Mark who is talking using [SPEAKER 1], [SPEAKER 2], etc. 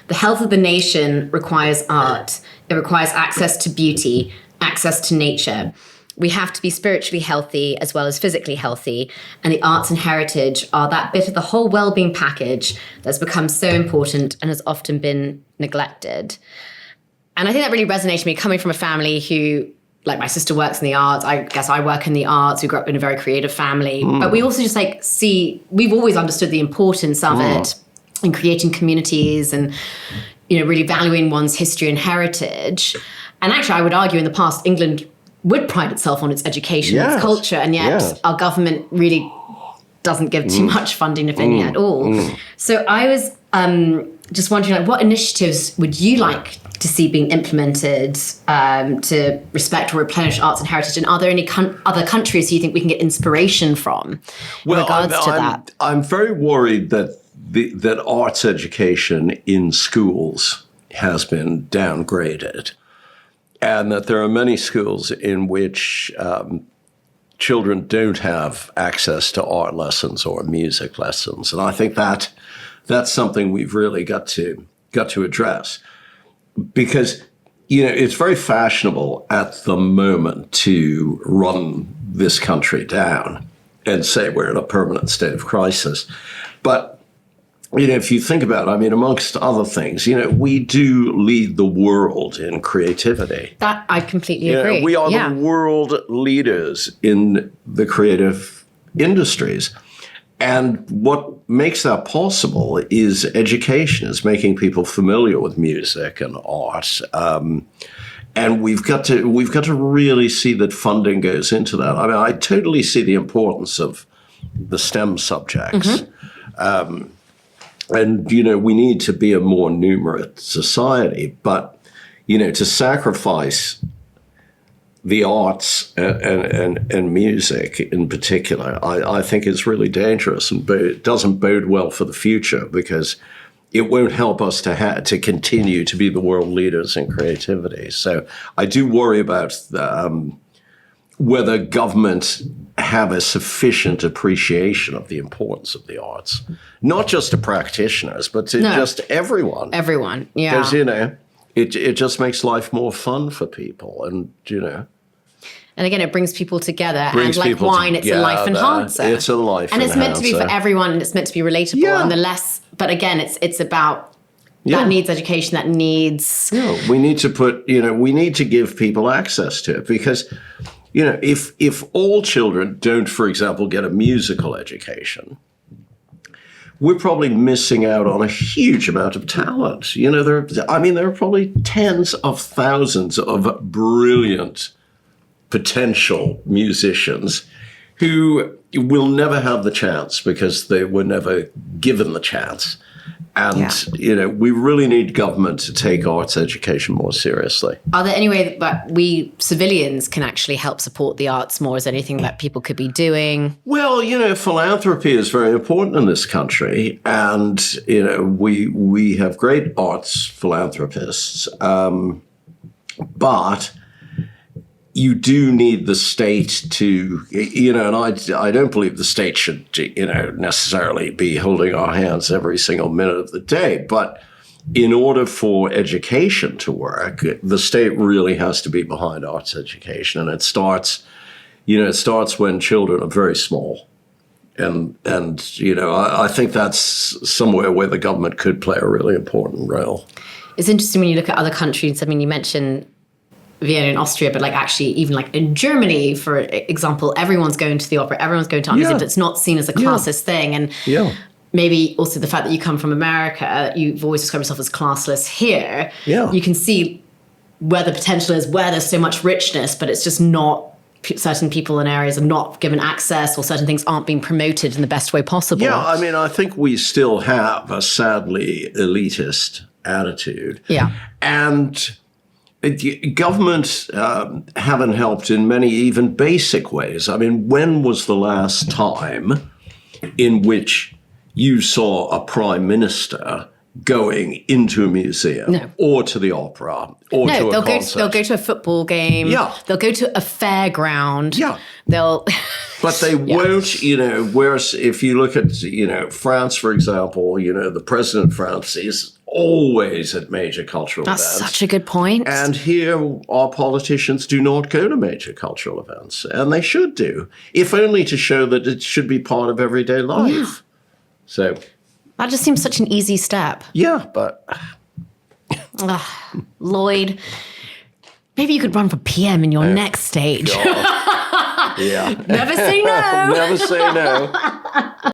[SPEAKER 1] the health of the nation requires art. It requires access to beauty, access to nature. We have to be spiritually healthy as well as physically healthy. And the arts and heritage are that bit of the whole well-being package that's become so important and has often been neglected. And I think that really resonated with me, coming from a family who, like, my sister works in the arts. I guess I work in the arts. We grew up in a very creative family. But we also just we've always understood the importance of it in creating communities and, really valuing one's history and heritage. And actually, I would argue in the past, England would pride itself on its education, its culture, and yet our government really doesn't give too much funding, if any at all. So I was just wondering, what initiatives would you like to see being implemented to respect or replenish arts and heritage? And are there any other countries you think we can get inspiration from in regards to that?
[SPEAKER 2] I'm very worried that arts education in schools has been downgraded, and that there are many schools in which children don't have access to art lessons or music lessons. And I think that's something we've really got to address. Because, it's very fashionable at the moment to run this country down and say we're in a permanent state of crisis. But, if you think about it, amongst other things, we do lead the world in creativity.
[SPEAKER 1] That I completely agree.
[SPEAKER 2] We are the world leaders in the creative industries. And what makes that possible is education, is making people familiar with music and art. And we've got to really see that funding goes into that. I totally see the importance of the STEM subjects. And, we need to be a more numerate society. But, to sacrifice the arts and music in particular, I think is really dangerous, and it doesn't bode well for the future, because it won't help us to continue to be the world leaders in creativity. So I do worry about whether government have a sufficient appreciation of the importance of the arts, not just to practitioners, but to just everyone.
[SPEAKER 1] Everyone, yeah.
[SPEAKER 2] Because, it just makes life more fun for people, and,
[SPEAKER 1] And again, it brings people together. And like wine, it's a life enhancer.
[SPEAKER 2] It's a life enhancer.
[SPEAKER 1] And it's meant to be for everyone, and it's meant to be relatable.
[SPEAKER 2] Yeah.
[SPEAKER 1] And but again, it's about that needs education, that needs...
[SPEAKER 2] we need to we need to give people access to it, because, if all children don't, for example, get a musical education, we're probably missing out on a huge amount of talent. There are probably tens of thousands of brilliant potential musicians who will never have the chance because they were never given the chance. And, we really need government to take arts education more seriously.
[SPEAKER 1] Are there any way that we civilians can actually help support the arts more? Is there anything that people could be doing?
[SPEAKER 2] Well, philanthropy is very important in this country. And, we have great arts philanthropists. But you do need the state to, and I don't believe the state should, necessarily be holding our hands every single minute of the day. But in order for education to work, the state really has to be behind arts education. And it starts when children are very small. And I think that's somewhere where the government could play a really important role.
[SPEAKER 1] It's interesting when you look at other countries. You mentioned Vienna in Austria, but actually even in Germany, for example, everyone's going to the opera, everyone's going to art museums. It's not seen as a classist thing. And maybe also the fact that you come from America, you've always described yourself as classless here. You can see where the potential is, where there's so much richness, but it's just not, certain people in areas are not given access, or certain things aren't being promoted in the best way possible.
[SPEAKER 2] I think we still have a sadly elitist attitude. And governments haven't helped in many even basic ways. When was the last time in which you saw a prime minister going into a museum or to the opera or to a concert?
[SPEAKER 1] They'll go to a football game. They'll go to a fairground.
[SPEAKER 2] But they won't, whereas if you look at, France, for example, the president of France is always at major cultural
[SPEAKER 1] That's
[SPEAKER 2] events.
[SPEAKER 1] such a good point.
[SPEAKER 2] And here, our politicians do not go to major cultural events, and they should do, if only to show that it should be part of everyday life.
[SPEAKER 1] Yeah.
[SPEAKER 2] So,
[SPEAKER 1] that just seems such an easy step.
[SPEAKER 2] yeah, but
[SPEAKER 1] Loyd, maybe you could run for PM in your next stage.
[SPEAKER 2] yeah,
[SPEAKER 1] Never say no.
[SPEAKER 2] never say no.